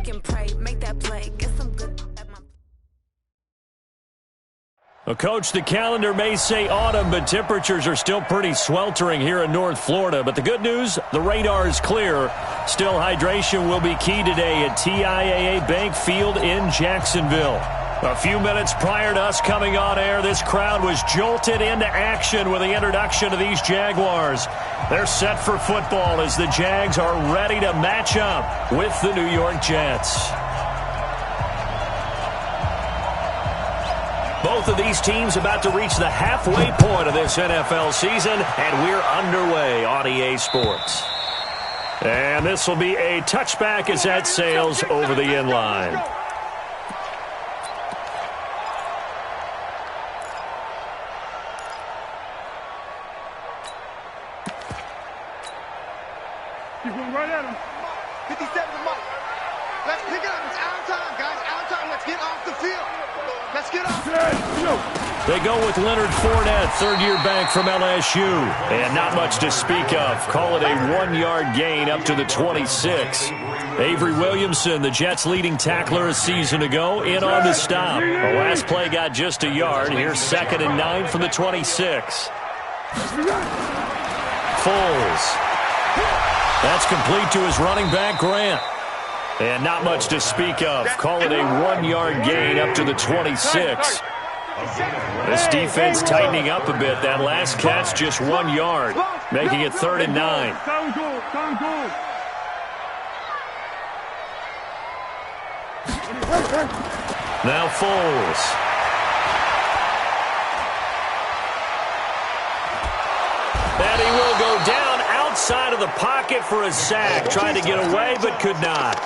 and pray, make that play, get some good at my... Well, Coach, the calendar may say autumn, but temperatures are still pretty sweltering here in North Florida. But the good news, the radar is clear. Still, hydration will be key today at TIAA Bank Field in Jacksonville. A few minutes prior to us coming on air, this crowd was jolted into action with the introduction of these Jaguars. They're set for football as the Jags are ready to match up with the New York Jets. Both of these teams about to reach the halfway point of this NFL season, and we're underway on EA Sports. And this will be a touchback as that sails over the end line. He's going right at him. 57 to Mike. Let's pick it up. It's our time, guys. Our time. Let's get off the field. Let's get off. They go with Leonard Fournette, third-year back from LSU. And not much to speak of. Call it a one-yard gain up to the 26. Avery Williamson, the Jets' leading tackler a season ago, in on the stop. The last play got just a yard. Here's 2nd and 9 from the 26. Foles. That's complete to his running back, Grant. And not much to speak of. Call it a one-yard gain up to the 26. This defense tightening up a bit. That last catch just 1 yard, making it 3rd and 9. Now Foles. And he will go down outside of the pocket for a sack. Tried to get away, but could not.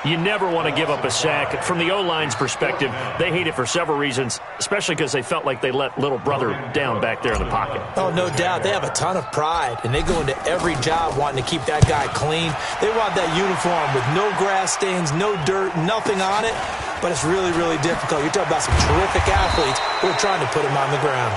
You never want to give up a sack. From the O-line's perspective, they hate it for several reasons, especially because they felt like they let little brother down back there in the pocket. Oh, no doubt. They have a ton of pride, and they go into every job wanting to keep that guy clean. They want that uniform with no grass stains, no dirt, nothing on it, but it's really, really difficult. You're talking about some terrific athletes who are trying to put him on the ground.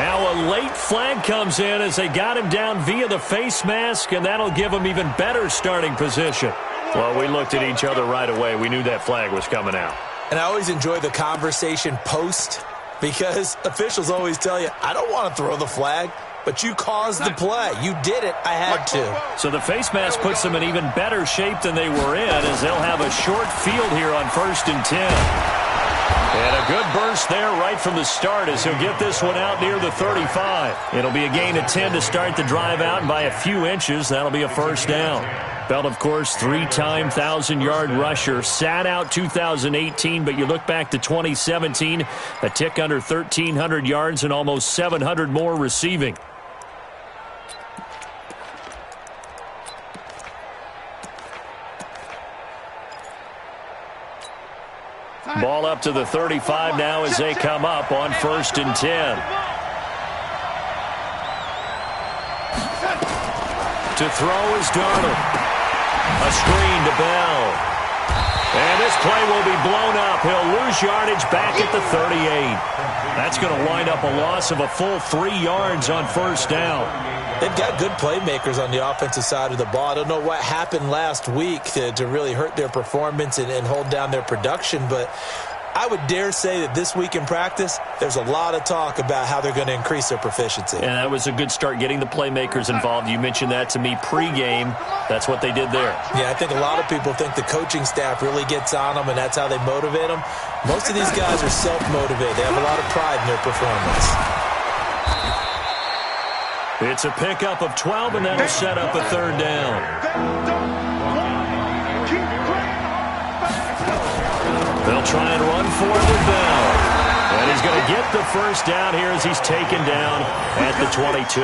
Now a late flag comes in as they got him down via the face mask, and that'll give him even better starting position. Well, we looked at each other right away. We knew that flag was coming out. And I always enjoy the conversation post because officials always tell you, I don't want to throw the flag, but you caused the play. You did it. I had to. So the face mask puts them in even better shape than they were in as they'll have a short field here on 1st and 10. And a good burst there right from the start as he'll get this one out near the 35. It'll be a gain of 10 to start the drive out, and by a few inches, that'll be a first down. Belt, of course, 3-time 1,000-yard rusher. Sat out 2018, but you look back to 2017, a tick under 1,300 yards and almost 700 more receiving. Ball up to the 35 now as they come up on 1st and 10. To throw is Darnold. A screen to Bell. And this play will be blown up. He'll lose yardage back at the 38. That's going to wind up a loss of a full 3 yards on 1st down. They've got good playmakers on the offensive side of the ball. I don't know what happened last week to really hurt their performance and hold down their production, but I would dare say that this week in practice, there's a lot of talk about how they're going to increase their proficiency. And that was a good start, getting the playmakers involved. You mentioned that to me pregame. That's what they did there. Yeah, I think a lot of people think the coaching staff really gets on them, and that's how they motivate them. Most of these guys are self-motivated. They have a lot of pride in their performance. It's a pickup of 12, and that'll set up a 3rd down. They'll try and run for it with Bell. And he's going to get the first down here as he's taken down at the 22.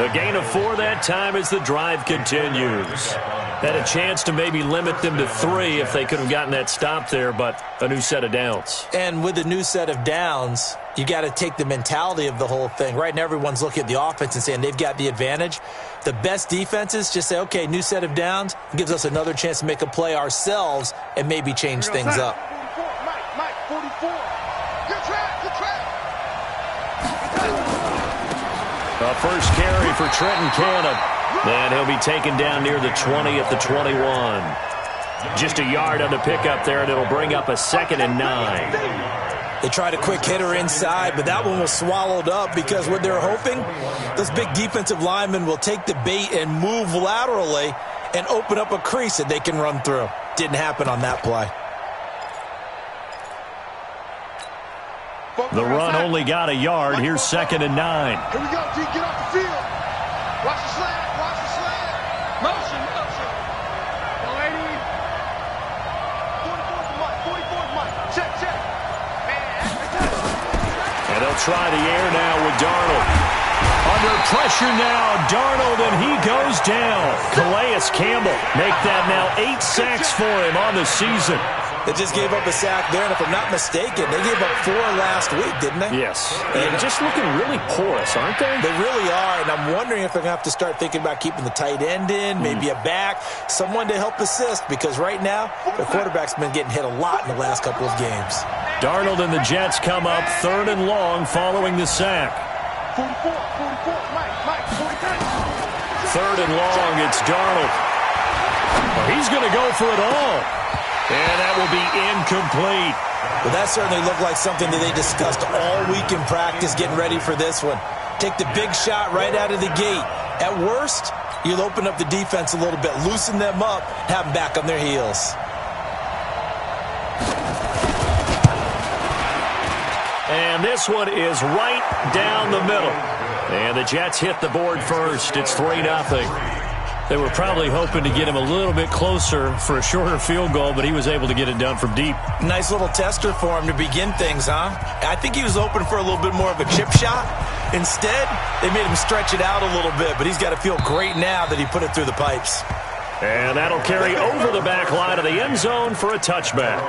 A gain of 4 that time as the drive continues. Had a chance to maybe limit them to 3 if they could have gotten that stop there, but a new set of downs. And with a new set of downs, you got to take the mentality of the whole thing. Right now, everyone's looking at the offense and saying they've got the advantage. The best defenses just say, okay, new set of downs. It gives us another chance to make a play ourselves and maybe change things up. Mike, 44. Good track. A first carry for Trenton Cannon. And he'll be taken down near the 20 at the 21. Just a yard on the pickup there, and it'll bring up a 2nd and 9. They tried a quick hitter inside, but that one was swallowed up because what they're hoping, those big defensive linemen will take the bait and move laterally and open up a crease that they can run through. Didn't happen on that play. The run only got a yard. Here's 2nd and 9. Here we go, G. Get off the field. Watch the slant. Watch the slant. Motion. Go, lady. 44's Mike. 44's Mike. Check. And they'll try the air now with Darnold. Under pressure now, Darnold, and he goes down. Calais Campbell make that now 8 sacks for him on the season. They just gave up a sack there, and if I'm not mistaken, they gave up 4 last week, didn't they? Yes. And just looking really porous, aren't they? They really are, and I'm wondering if they're going to have to start thinking about keeping the tight end in, maybe a back, someone to help assist, because right now, the quarterback's been getting hit a lot in the last couple of games. Darnold and the Jets come up 3rd and long following the sack. 44, Mike, 43. 3rd and long, it's Darnold. Well, he's going to go for it all. And that will be incomplete. Well, that certainly looked like something that they discussed all week in practice getting ready for this one. Take the big shot right out of the gate. At worst, you'll open up the defense a little bit, loosen them up, have them back on their heels. And this one is right down the middle. And the Jets hit the board first. It's 3-0. They were probably hoping to get him a little bit closer for a shorter field goal, but he was able to get it done from deep. Nice little tester for him to begin things, huh? I think he was open for a little bit more of a chip shot. Instead, they made him stretch it out a little bit, but he's got to feel great now that he put it through the pipes. And that'll carry over the back line of the end zone for a touchback.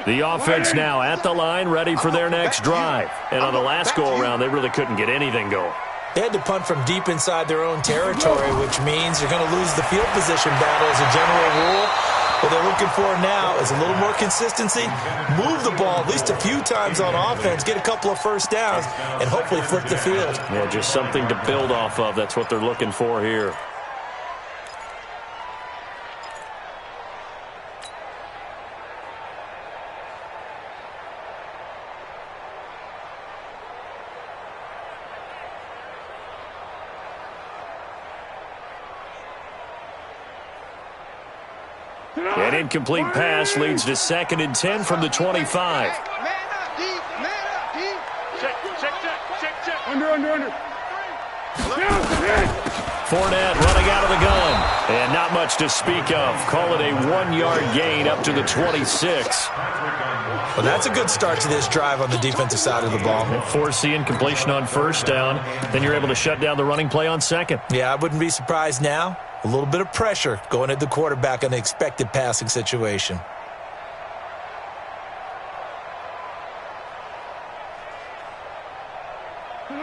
The offense now at the line, ready for their next drive. And on the last go-around, they really couldn't get anything going. They had to punt from deep inside their own territory, which means you're going to lose the field position battle as a general rule. What they're looking for now is a little more consistency, move the ball at least a few times on offense, get a couple of first downs, and hopefully flip the field. Yeah, just something to build off of. That's what they're looking for here. An incomplete pass leads to 2nd and 10 from the 25. Man up, D. Check. Under. Fournette running out of the gun. And not much to speak of. Call it a 1-yard gain up to the 26. Well, that's a good start to this drive on the defensive side of the ball. Force the incompletion on first down. Then you're able to shut down the running play on second. Yeah, I wouldn't be surprised now. A little bit of pressure going at the quarterback in the expected passing situation.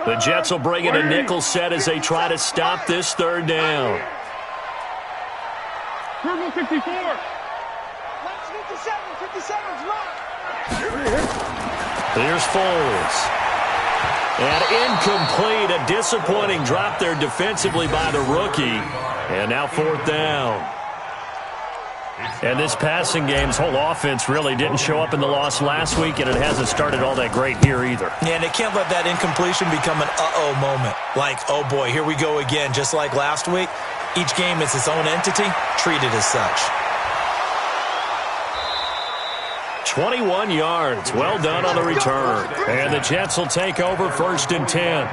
The Jets will bring in a nickel set as they try to stop this 3rd down. Purple 54. 57's right. Here's Foles. And incomplete, a disappointing drop there defensively by the rookie. And now 4th down. And this passing game's whole offense really didn't show up in the loss last week, and it hasn't started all that great here either. Yeah, and they can't let that incompletion become an uh-oh moment. Like, oh boy, here we go again. Just like last week, each game is its own entity, treated as such. 21 yards. Well done on the return. And the Jets will take over 1st and 10.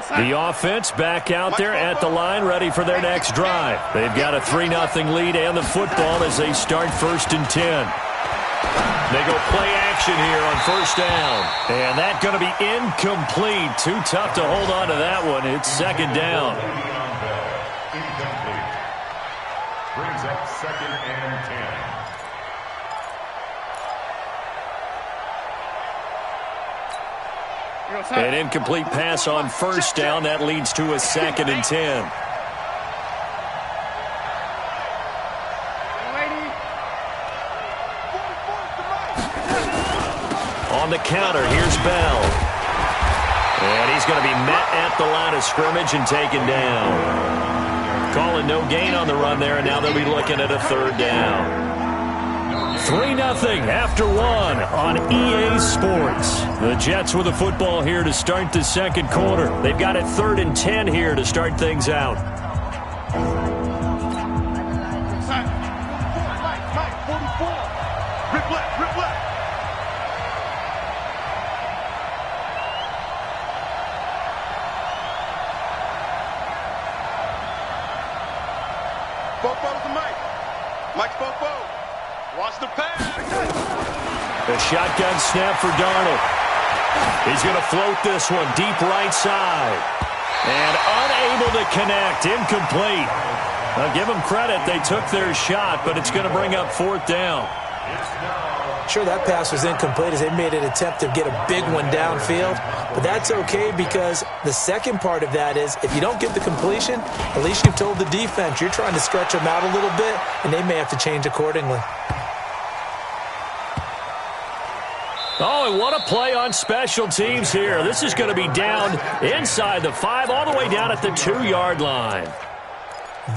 The offense back out there at the line, ready for their next drive. They've got a 3-0 lead and the football as they start 1st and 10. They go play action here on 1st down. And that's going to be incomplete. Too tough to hold on to that one. It's 2nd down. Incomplete. Brings up 2nd and 10. An incomplete pass on first down. That leads to a 2nd and 10. On the counter, here's Bell. And he's going to be met at the line of scrimmage and taken down. Calling no gain on the run there, and now they'll be looking at a 3rd down. 3-0 after 1 on EA Sports. The Jets with the football here to start the 2nd quarter. They've got it 3rd and 10 here to start things out. Rip left, rip left. Bofo's the Mike. Mike's Bofo. Watch the pass. A shotgun snap for Darnold. He's going to float this one deep right side. And unable to connect. Incomplete. Now give them credit. They took their shot, but it's going to bring up 4th down. Sure, that pass was incomplete as they made an attempt to get a big one downfield. But that's okay because the second part of that is if you don't get the completion, at least you've told the defense you're trying to stretch them out a little bit, and they may have to change accordingly. Oh, and what a play on special teams here. This is going to be down inside the 5, all the way down at the 2-yard line.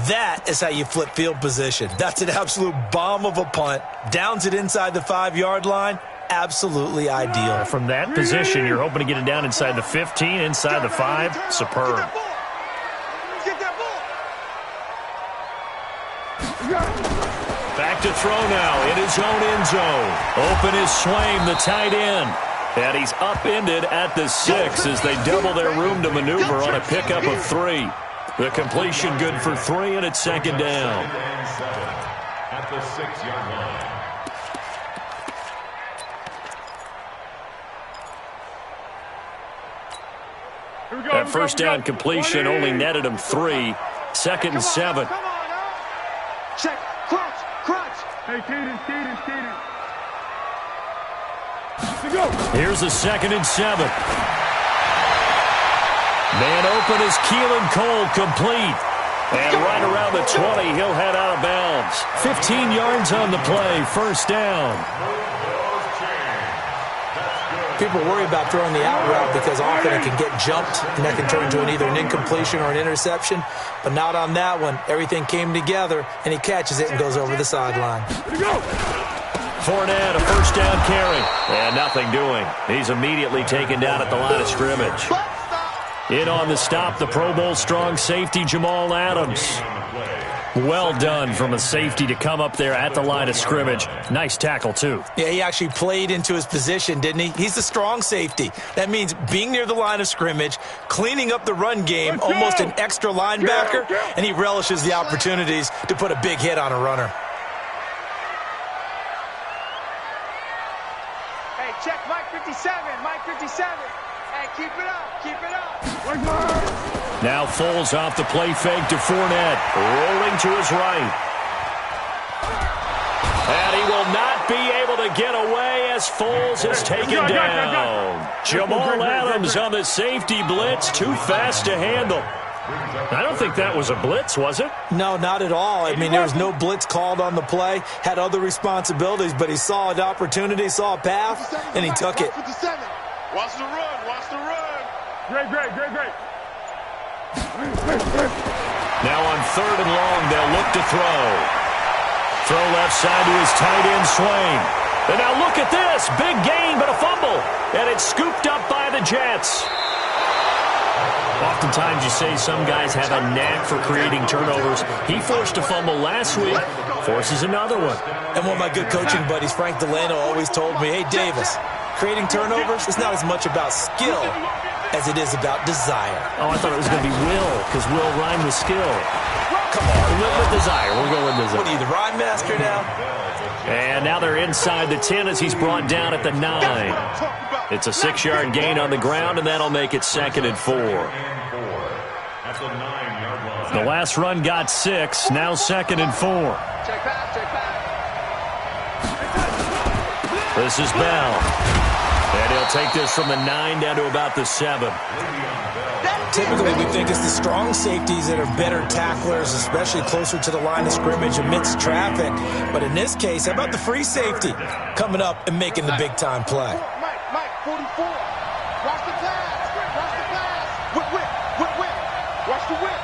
That is how you flip field position. That's an absolute bomb of a punt. Downs it inside the 5-yard line. Absolutely ideal. From that position, you're hoping to get it down inside the 15, inside the 5. Superb. Back to throw now in his own end zone. Open is Swaim, the tight end. And he's upended at the 6 as they double their room to maneuver on a pickup of 3. The completion good for 3, and it's 2nd down. At the 6-yard line. That first down completion only netted him 3. 2nd and 7. Come on now. Check. Crunch. Crunch. Hey, Kaden. Here's a 2nd and 7. Man open is Keelan Cole, complete. And right around the 20, he'll head out of bounds. 15 yards on the play, 1st down. People worry about throwing the out route because often it can get jumped, and that can turn into either an incompletion or an interception. But not on that one. Everything came together, and he catches it and goes over the sideline. Fournette, a 1st down carry. And nothing doing. He's immediately taken down at the line of scrimmage. In on the stop, the Pro Bowl strong safety, Jamal Adams. Well done from a safety to come up there at the line of scrimmage. Nice tackle, too. Yeah, he actually played into his position, didn't he? He's the strong safety. That means being near the line of scrimmage, cleaning up the run game, almost an extra linebacker, and he relishes the opportunities to put a big hit on a runner. Hey, check Mike 57. Mike 57. Hey, keep it up. Keep it up. Now Foles off the play fake to Fournette. Rolling to his right. And he will not be able to get away as Foles is taken down. Jamal Adams on the safety blitz. Too fast to handle. I don't think that was a blitz, was it? No, not at all. I mean, there was no blitz called on the play. Had other responsibilities, but he saw an opportunity, saw a path, and he took it. Watch the run. Watch the run. Great. Now on 3rd and long, they'll look to throw. Throw left side to his tight end, Swaim. And now look at this. Big gain, but a fumble. And it's scooped up by the Jets. Oftentimes you say some guys have a knack for creating turnovers. He forced a fumble last week, forces another one. And one of my good coaching buddies, Frank Delano, always told me, hey, Davis, creating turnovers is not as much about skill as it is about desire. Oh, I thought it was going to be will, because will rhyme with skill. Come on. We went with desire. We'll go with desire. What are you, the rhyme master now? And now they're inside the 10 as he's brought down at the 9. It's a 6-yard gain on the ground, and that'll make it 2nd and 4. The last run got 6, now 2nd and 4. Check back. This is Bell. And he'll take this from the 9 down to about the 7. Typically, we think it's the strong safeties that are better tacklers, especially closer to the line of scrimmage amidst traffic. But in this case, how about the free safety coming up and making the big-time play? Mike, 44. Watch the pass. Watch the pass. Whip. Watch the whip.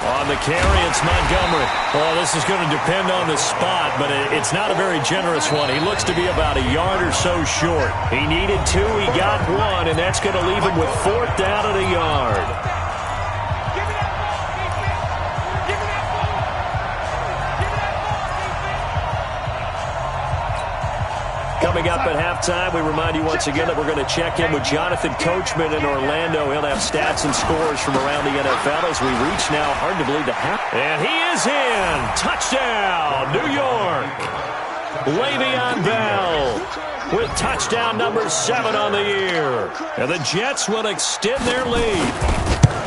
On the carry, it's Montgomery. Well, this is going to depend on the spot, but it's not a very generous one. He looks to be about a yard or so short. He needed 2, he got 1, and that's going to leave him with 4th down at a yard. Coming up at halftime, we remind you once again that we're going to check in with Jonathan Coachman in Orlando. He'll have stats and scores from around the NFL as we reach now, hard to believe, the half. And he is in. Touchdown, New York. Le'Veon Bell with touchdown number 7 on the year. And the Jets will extend their lead.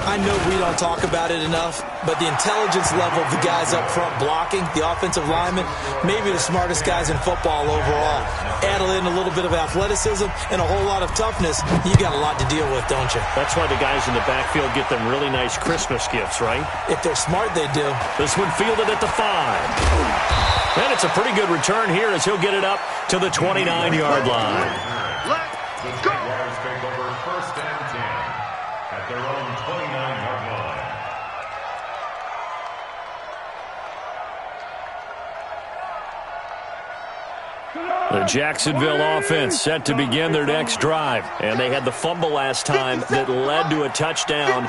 I know we don't talk about it enough, but the intelligence level of the guys up front blocking, the offensive linemen, maybe the smartest guys in football overall. Add in a little bit of athleticism and a whole lot of toughness, you got a lot to deal with, don't you? That's why the guys in the backfield get them really nice Christmas gifts, right? If they're smart, they do. This one fielded at the 5. And it's a pretty good return here as he'll get it up to the 29-yard line. Let's go. Jaguars take over 1st and 10 at their own 29-yard line. The Jacksonville offense set to begin their next drive. And they had the fumble last time that led to a touchdown.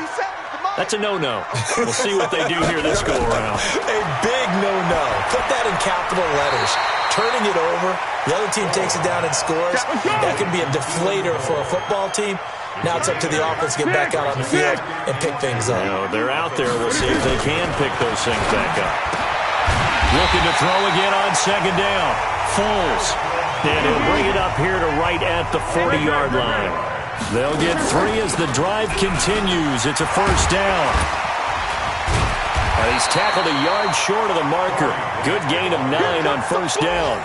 That's a no-no. We'll see what they do here this go-around. A big no-no. Put that in capital letters. Turning it over, the other team takes it down and scores. That can be a deflator for a football team. Now it's up to the offense to get back out on the field and pick things up. They're out there. We'll see if they can pick those things back up. Looking to throw again on 2nd down. Foles. And he'll bring it up here to right at the 40-yard line. They'll get 3 as the drive continues. It's a 1st down. And he's tackled a yard short of the marker. Good gain of 9 on 1st down.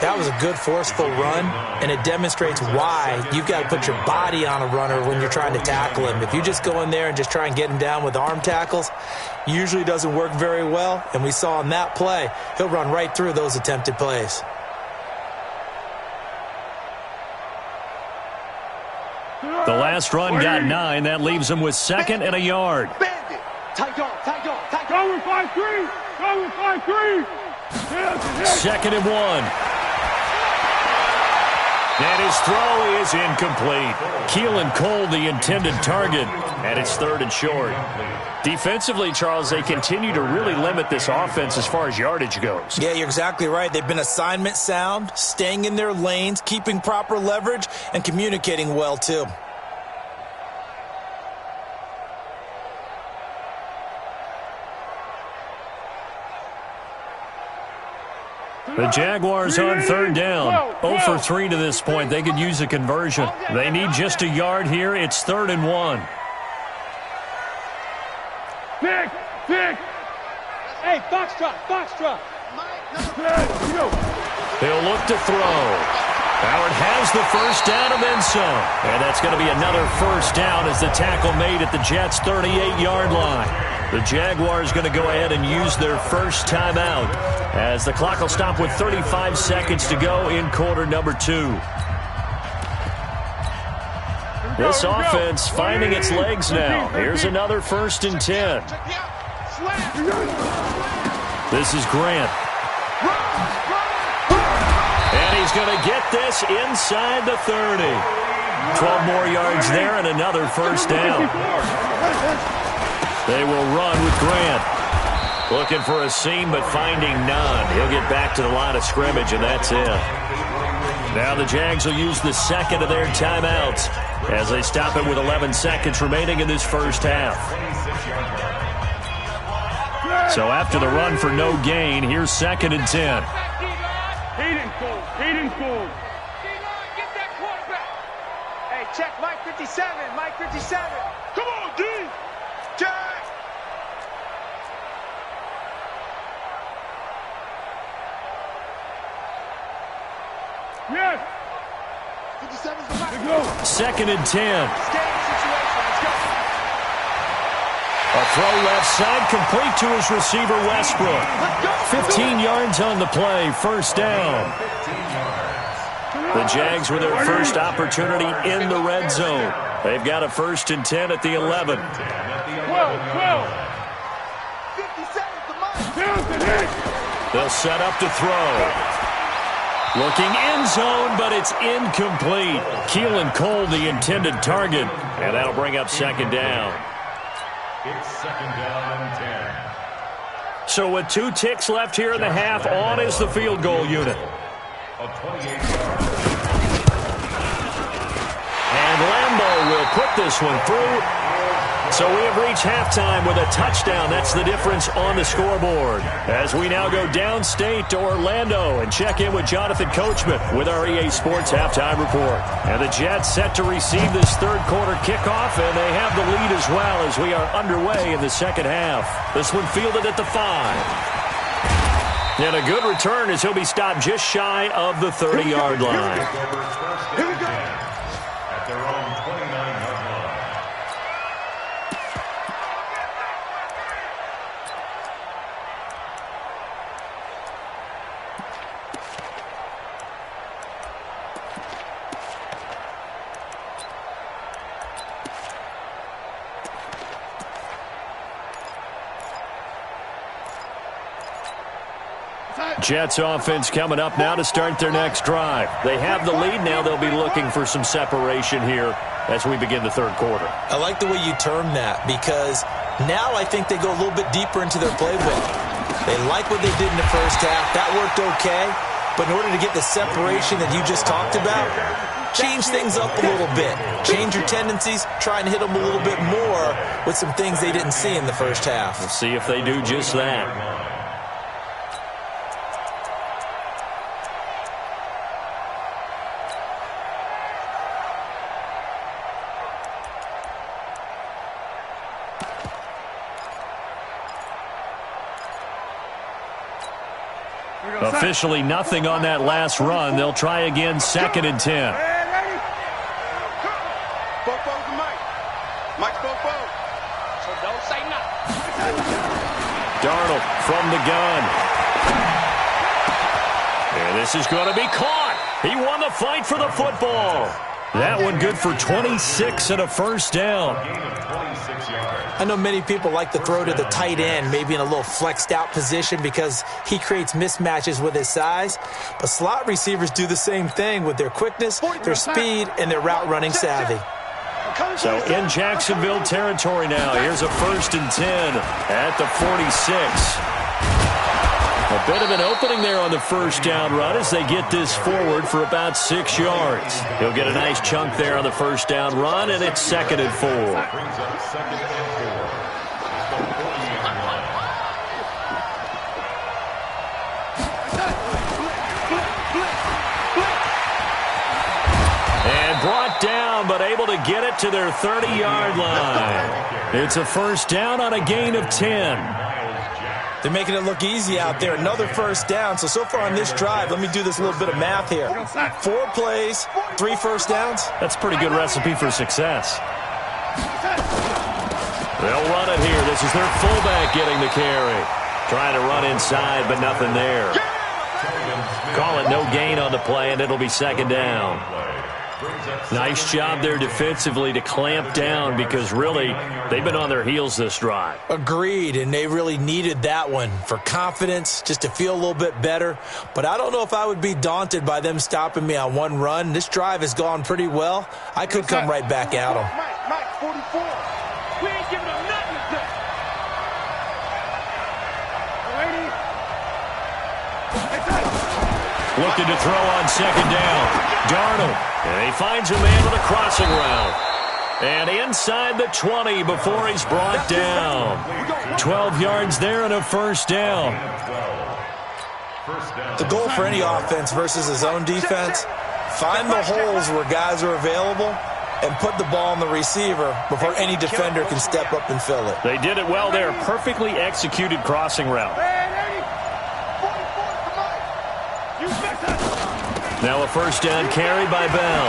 That was a good forceful run, and it demonstrates why you've got to put your body on a runner when you're trying to tackle him. If you just go in there and just try and get him down with arm tackles, usually doesn't work very well, and we saw in that play, he'll run right through those attempted plays. The last run got 9. That leaves him with 2nd and a yard. Bandit. Tight dog. Go with 5-3. Go with 5-3. 2nd and 1. And his throw is incomplete. Keelan Cole, the intended target, and it's 3rd and short. Defensively, Charles, they continue to really limit this offense as far as yardage goes. Yeah, you're exactly right. They've been assignment sound, staying in their lanes, keeping proper leverage, and communicating well, too. The Jaguars on 3rd down. 0 for 3 to this point. They could use a conversion. They need just a yard here. It's 3rd and 1. Pick. Hey, Foxtrot. He'll look to throw. Howard has the 1st down and then some. And that's going to be another 1st down as the tackle made at the Jets' 38-yard line. The Jaguars going to go ahead and use their first timeout as the clock will stop with 35 seconds to go in quarter number 2. This offense finding its legs now. Here's another 1st and 10. This is Grant. And he's going to get this inside the 30. 12 more yards there and another 1st down. They will run with Grant. Looking for a seam, but finding none. He'll get back to the line of scrimmage, and that's it. Now the Jags will use the 2nd of their timeouts as they stop it with 11 seconds remaining in this first half. So after the run for no gain, here's 2nd and 10. Hayden Cole. Get that quarterback. Hey, check Mike 57. Mike 57. Come on, D. Jack. Yes. 57's the mic. Go. 2nd and 10. Scanning situation. Let's go. A throw left side complete to his receiver, Westbrook. 15 yards on the play, first down. The Jags with their first opportunity in the red zone. They've got a 1st and 10 at the 11. 12. 57's the mic. They'll set up to throw. Looking end zone, but it's incomplete. Keelan Cole, the intended target. And that'll bring up 2nd down. It's 2nd down and 10. So with 2 ticks left here in the half, on is the field goal unit. A 28-yard. And Lambeau will put this one through. So we have reached halftime with a touchdown. That's the difference on the scoreboard. As we now go downstate to Orlando and check in with Jonathan Coachman with our EA Sports Halftime Report. And the Jets set to receive this 3rd quarter kickoff, and they have the lead as well as we are underway in the 2nd half. This one fielded at the 5. And a good return as he'll be stopped just shy of the 30-yard line. Here we go. At their own 29-yard line. Jets offense coming up now to start their next drive. They have the lead now. They'll be looking for some separation here as we begin the 3rd quarter. I like the way you term that because now I think they go a little bit deeper into their playbook. They like what they did in the first half. That worked okay. But in order to get the separation that you just talked about, change things up a little bit. Change your tendencies. Try and hit them a little bit more with some things they didn't see in the first half. We'll see if they do just that. Officially nothing on that last run. They'll try again, 2nd and 10. Bofo's the mic. Mike's Bofo. So don't say nothing. Darnold from the gun. And this is going to be caught. He won the fight for the football. That one good for 26 and a 1st down. I know many people like to throw to the tight end, maybe in a little flexed out position because he creates mismatches with his size. But slot receivers do the same thing with their quickness, their speed, and their route running savvy. So in Jacksonville territory now, here's a 1st and 10 at the 46. A bit of an opening there on the 1st down run as they get this forward for about 6 yards. He'll get a nice chunk there on the 1st down run, and it's 2nd and 4. Brings up 2nd and 4. And brought down, but able to get it to their 30-yard line. It's a 1st down on a gain of 10. They're making it look easy out there. Another 1st down. So far on this drive, let me do this little bit of math here. 4 plays, 3 1st downs. That's a pretty good recipe for success. They'll run it here. This is their fullback getting the carry. Trying to run inside, but nothing there. Call it no gain on the play, and it'll be 2nd down. Nice job there defensively to clamp down because really they've been on their heels this drive. Agreed, and they really needed that one for confidence, just to feel a little bit better. But I don't know if I would be daunted by them stopping me on one run. This drive has gone pretty well. I could come right back at them. Mike, 44. We ain't giving them nothing to say. Looking to throw on 2nd down. Darnold. And he finds a man with a crossing route. And inside the 20 before he's brought down. 12 yards there and a 1st down. The goal for any offense versus his own defense, find the holes where guys are available and put the ball on the receiver before any defender can step up and fill it. They did it well there. Perfectly executed crossing route. Now a first down carry by Bell.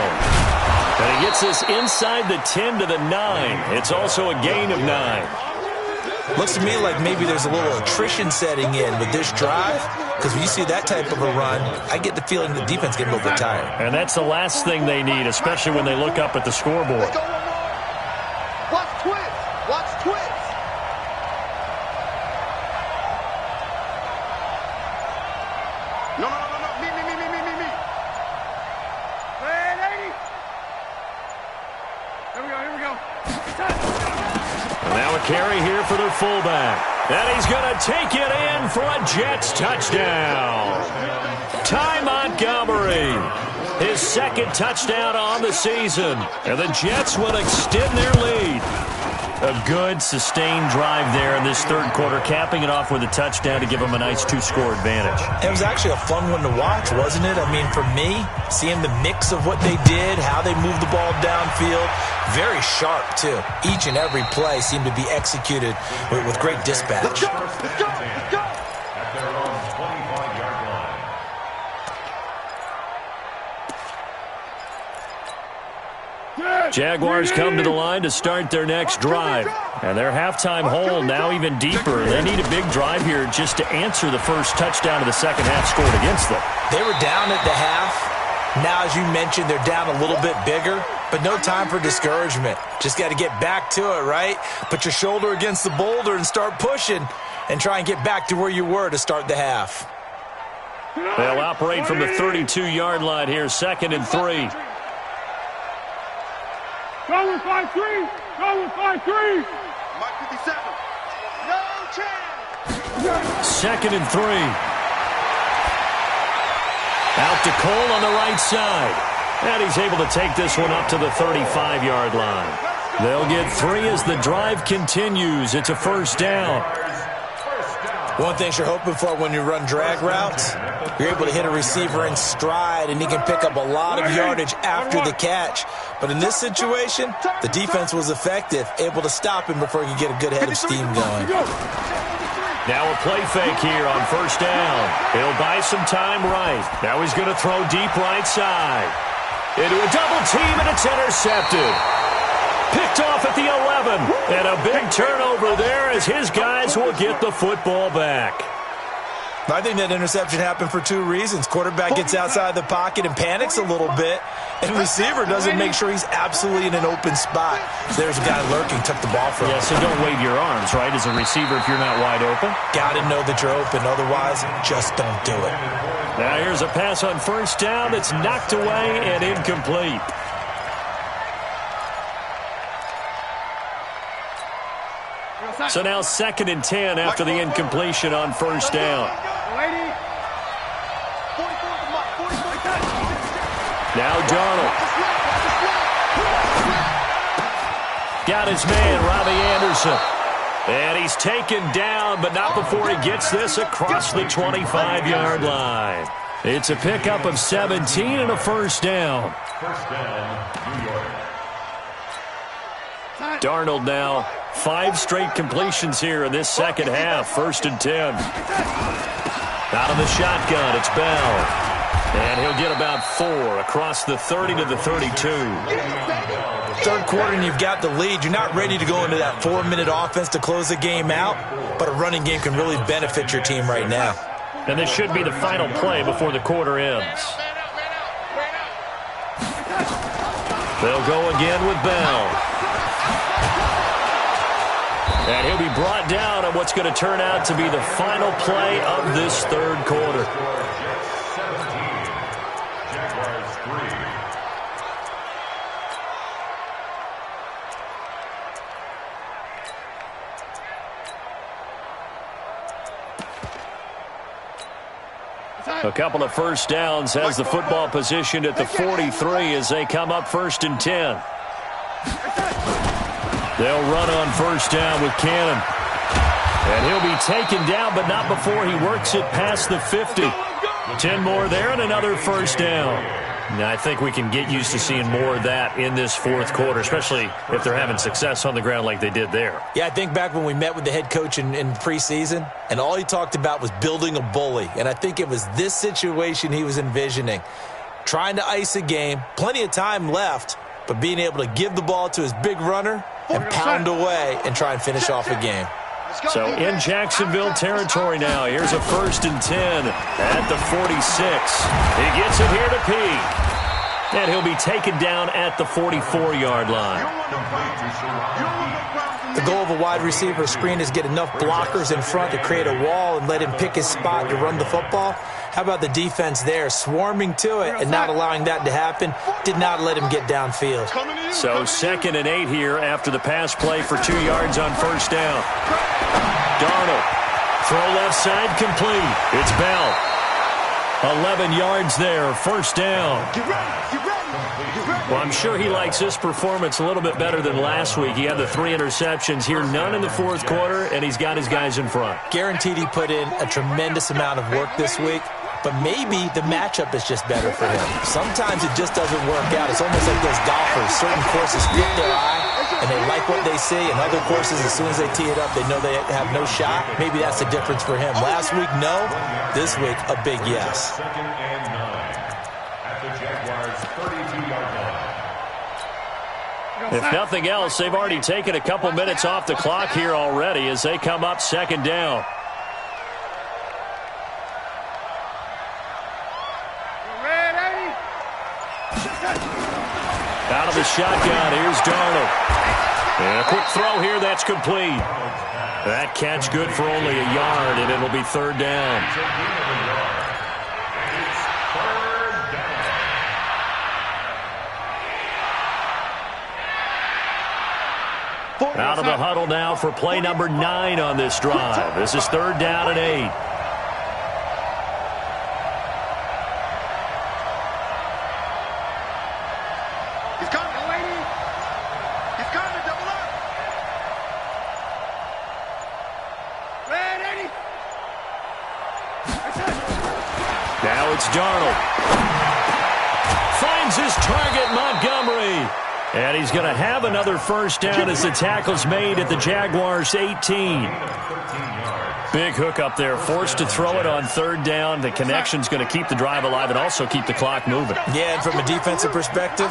And he gets this inside the 10 to the 9. It's also a gain of 9. Looks to me like maybe there's a little attrition setting in with this drive, because when you see that type of a run, I get the feeling the defense getting a little bit tired. And that's the last thing they need, especially when they look up at the scoreboard. Let's go one more. Watch twins. Watch twins. No. Me. Hey, lady. Here we go. And now a carry here for their fullback. And he's going to take it in for a Jets touchdown. Ty Montgomery, his second touchdown on the season. And the Jets will extend their lead. A good, sustained drive there in this third quarter, capping it off with a touchdown to give them a nice 2-score advantage. It was actually a fun one to watch, wasn't it? I mean, for me, seeing the mix of what they did, how they moved the ball downfield, very sharp, too. Each and every play seemed to be executed with great dispatch. Let's go. At their own 25-yard line. Jaguars come to the line to start their next drive. And their halftime hole now even deeper. They need a big drive here just to answer the first touchdown of the second half scored against them. They were down at the half. Now, as you mentioned, they're down a little bit bigger, but no time for discouragement. Just got to get back to it, right? Put your shoulder against the boulder and start pushing and try and get back to where you were to start the half. They'll operate from the 32-yard line here, 2nd and 3. Go with 5-3. Go with 5-3. Mike 57. No chance. 2nd and 3. Out to Cole on the right side. And he's able to take this one up to the 35-yard line. They'll get 3 as the drive continues. It's a first down. One thing you're hoping for when you run drag routes, you're able to hit a receiver in stride, and he can pick up a lot of yardage after the catch. But in this situation, the defense was effective, able to stop him before he could get a good head of steam going. Now a play fake here on first down. He'll buy some time right. Now he's going to throw deep right side. Into a double team, and it's intercepted. Picked off at the 11. And a big turnover there as his guys will get the football back. I think that interception happened for 2 reasons. Quarterback gets outside the pocket and panics a little bit, and receiver doesn't make sure he's absolutely in an open spot. So there's a guy lurking, took the ball from him. Yeah, so don't wave your arms, right, as a receiver if you're not wide open. Got to know that you're open. Otherwise, just don't do it. Now here's a pass on first down that's knocked away and incomplete. So now 2nd and 10 after the incompletion on first down. Now Darnold. Got his man, Robbie Anderson. And he's taken down, but not before he gets this across the 25-yard line. It's a pickup of 17 and a first down. First down, New York. Darnold now 5 straight completions here in this second half. 1st and 10. Out of the shotgun, it's Bell. And he'll get about 4 across the 30 to the 32. Third quarter and you've got the lead. You're not ready to go into that 4-minute offense to close the game out, but a running game can really benefit your team right now. And this should be the final play before the quarter ends. They'll go again with Bell. And he'll be brought down on what's going to turn out to be the final play of this third quarter. Jets 17, Jaguars 3. A couple of first downs has the football positioned at the 43 as they come up 1st and 10. They'll run on first down with Cannon. And he'll be taken down, but not before he works it past the 50. 10 more there and another first down. Now, I think we can get used to seeing more of that in this fourth quarter, especially if they're having success on the ground like they did there. Yeah, I think back when we met with the head coach in preseason, and all he talked about was building a bully. And I think it was this situation he was envisioning. trying to ice a game, plenty of time left, but being able to give the ball to his big runner and pound away and try and finish off a game. So in Jacksonville territory now, here's a 1st and 10 at the 46. He gets it here to Peak. And he'll be taken down at the 44-yard line. The goal of a wide receiver screen is get enough blockers in front to create a wall and let him pick his spot to run the football. How about the defense there, swarming to it and not allowing that to happen? Did not let him get downfield. So 2nd and 8 here after the pass play for 2 yards on 1st down. Darnold, throw left side, complete. It's Bell. 11 yards there, 1st down. Well, I'm sure he likes this performance a little bit better than last week. He had the 3 interceptions here, none in the 4th quarter, and he's got his guys in front. Guaranteed he put in a tremendous amount of work this week, but maybe the matchup is just better for him. Sometimes it just doesn't work out. It's almost like those golfers. Certain courses fit their eye, and they like what they see, and other courses, as soon as they tee it up, they know they have no shot. Maybe that's the difference for him. Last week, no. This week, a big yes. 2nd and 9 at the Jaguars' 32-yard line. If nothing else, they've already taken a couple minutes off the clock here already as they come up 2nd down. Out of the shotgun, here's Darnold. And a quick throw here, that's complete. That catch good for only a yard, and it'll be 3rd down. Out of the huddle now for play number 9 on this drive. This is 3rd down and 8. He's coming, lady. He's coming, double up. Ready. Now it's Darnold. Finds his target, Montgomery. And he's going to have another 1st down as the tackle's made at the Jaguars' 18. Big hook up there, forced to throw it on 3rd down. The connection's going to keep the drive alive and also keep the clock moving. Yeah, and from a defensive perspective,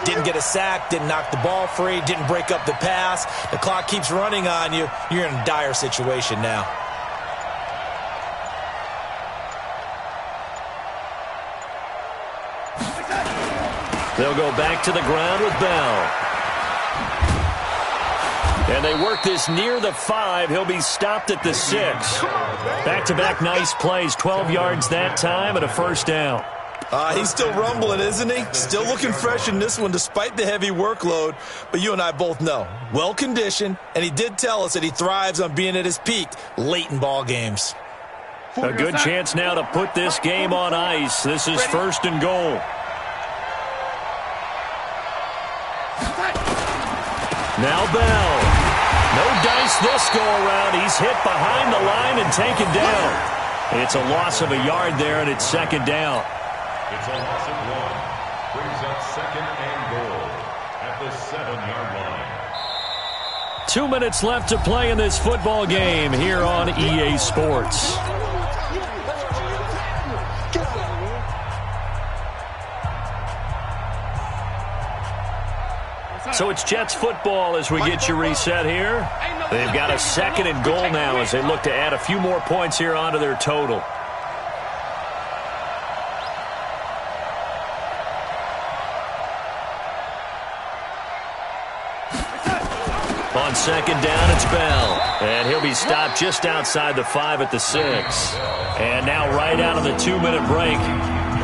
didn't get a sack, didn't knock the ball free, didn't break up the pass. The clock keeps running on you. You're in a dire situation now. They'll go back to the ground with Bell. And they work this near the 5. He'll be stopped at the 6. Back-to-back nice plays, 12 yards that time and a 1st down. He's still rumbling, isn't he? Still looking fresh in this one despite the heavy workload. But you and I both know, well-conditioned, and he did tell us that he thrives on being at his peak late in ball games. A good chance now to put this game on ice. This is 1st and goal. Now Bell. No dice this go-around. He's hit behind the line and taken down. It's a loss of a yard there, and it's 2nd down. It's a loss of 1. Brings up 2nd and goal at the 7-yard line. 2 minutes left to play in this football game here on EA Sports. So it's Jets football as we get you reset here. They've got a 2nd and goal now as they look to add a few more points here onto their total. On 2nd down, it's Bell. And he'll be stopped just outside the 5 at the 6. And now right out of the 2-minute break,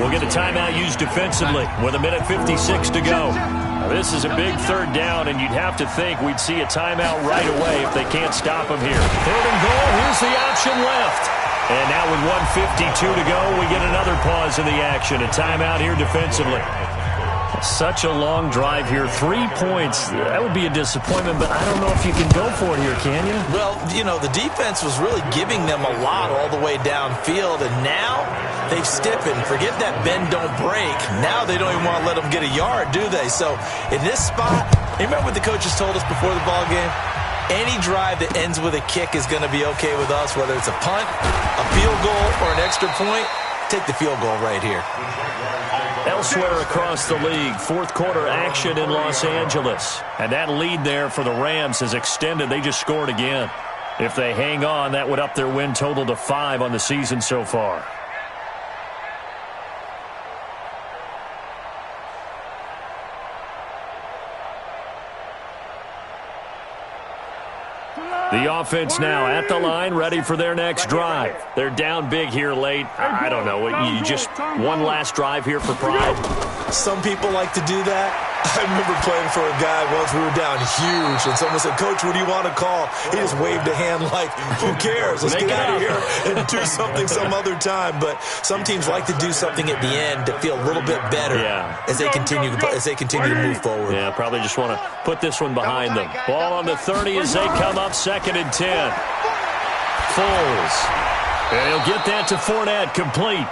we'll get a timeout used defensively with 1:56 to go. Now, this is a big 3rd down, and you'd have to think we'd see a timeout right away if they can't stop him here. 3rd and goal, here's the option left. And now with 1:52 to go, we get another pause in the action. A timeout here defensively. Such a long drive here. 3 points. That would be a disappointment, but I don't know if you can go for it here, can you? Well, you know, the defense was really giving them a lot all the way downfield, and now they've stiffened. Forget that bend, don't break. Now they don't even want to let them get a yard, do they? So in this spot, remember what the coaches told us before the ball game? Any drive that ends with a kick is going to be okay with us, whether it's a punt, a field goal, or an extra point. Take the field goal right here. Elsewhere across the league, fourth quarter action in Los Angeles. And that lead there for the Rams has extended. They just scored again. If they hang on, that would up their win total to 5 on the season so far. The offense now at the line, ready for their next drive. They're down big here late. I don't know. You just one last drive here for pride? Some people like to do that. I remember playing for a guy once. We were down huge, and someone said, "Coach, what do you want to call?" He just waved a hand like, "Who cares? Let's get out of here and do something some other time." But some teams like to do something at the end to feel a little bit better as they continue to move forward. Yeah, probably just want to put this one behind them. Ball on the 30 as they come up 2nd and 10. Foles. And he'll get that to Fournette, complete.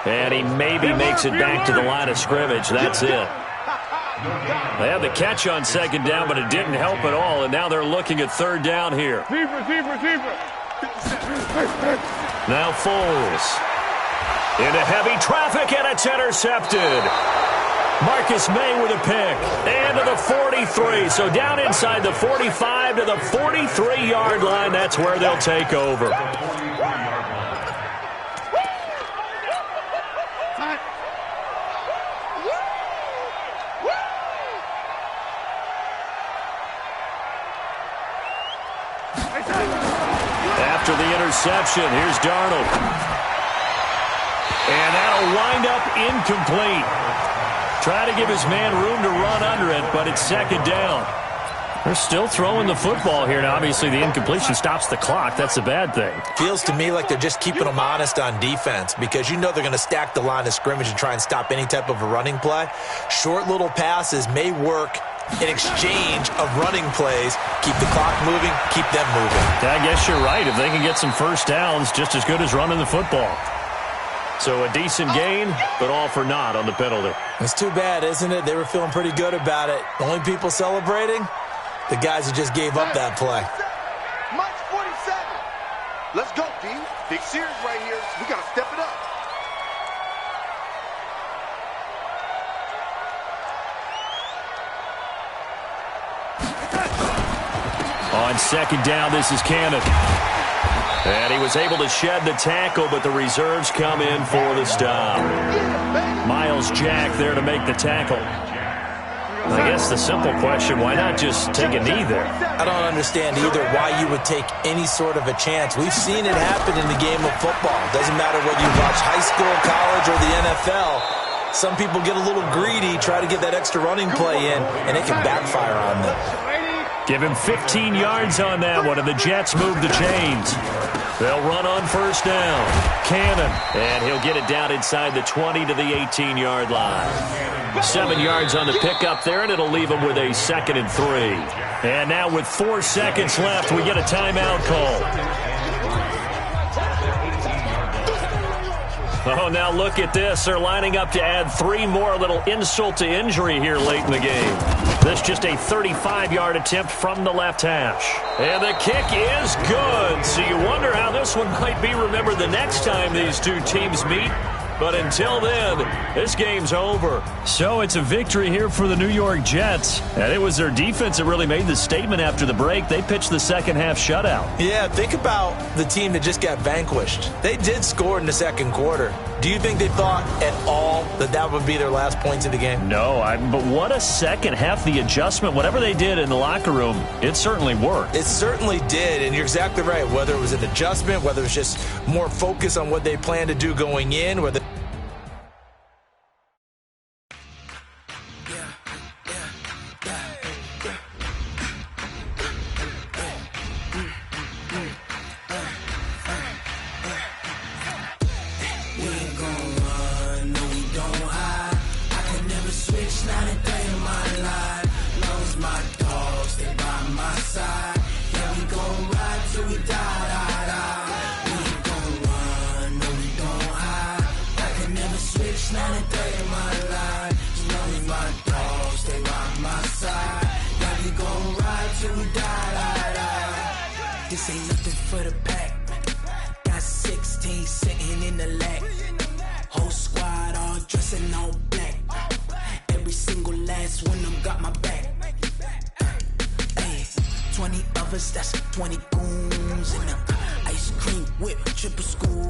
And he maybe makes it back to the line of scrimmage. That's it. They had the catch on 2nd down, but it didn't help at all. And now they're looking at 3rd down here. Now Foles. Into heavy traffic, and it's intercepted. Marcus May with a pick. And to the 43. So down inside the 45 to the 43-yard line. That's where they'll take over. After the interception, here's Darnold. And that'll wind up incomplete. Try to give his man room to run under it, but it's 2nd down. They're still throwing the football here. Now, obviously, the incompletion stops the clock. That's a bad thing. Feels to me like they're just keeping them honest on defense because you know they're going to stack the line of scrimmage and try and stop any type of a running play. Short little passes may work in exchange of running plays. Keep the clock moving, keep them moving. I guess you're right. If they can get some first downs, just as good as running the football. So a decent gain, but all for naught on the penalty. It's too bad, isn't it? They were feeling pretty good about it. The only people celebrating, the guys who just gave up that play. March 47. Let's go, D. Big series right here. We got to step it up. On 2nd down, this is Cannon. And he was able to shed the tackle, but the reserves come in for the stop. Miles Jack there to make the tackle. I guess the simple question, why not just take a knee there? I don't understand either why you would take any sort of a chance. We've seen it happen in the game of football. Doesn't matter whether you watch high school, college, or the NFL. Some people get a little greedy, try to get that extra running play in, and it can backfire on them. Give him 15 yards on that one, and the Jets move the chains. They'll run on 1st down. Cannon, and he'll get it down inside the 20 to the 18-yard line. 7 yards on the pickup there, and it'll leave him with a 2nd and 3. And now with 4 seconds left, we get a timeout call. Oh, now look at this. They're lining up to add 3 more, a little insult to injury here late in the game. This just a 35-yard attempt from the left hash. And the kick is good. So you wonder how this one might be remembered the next time these two teams meet. But until then, this game's over. So it's a victory here for the New York Jets. And it was their defense that really made the statement after the break. They pitched the second half shutout. Yeah, think about the team that just got vanquished. They did score in the second quarter. Do you think they thought at all that that would be their last points of the game? No, but what a second half. The adjustment, whatever they did in the locker room, it certainly worked. It certainly did, and you're exactly right. Whether it was an adjustment, whether it was just more focus on what they planned to do going in, whether this ain't nothing for the pack. Got 16 sitting in the lag. Whole squad all dressing all black. finesse when I'm got my back. Hey, 20 of us, that's 20 goons in the ice cream whip, triple school.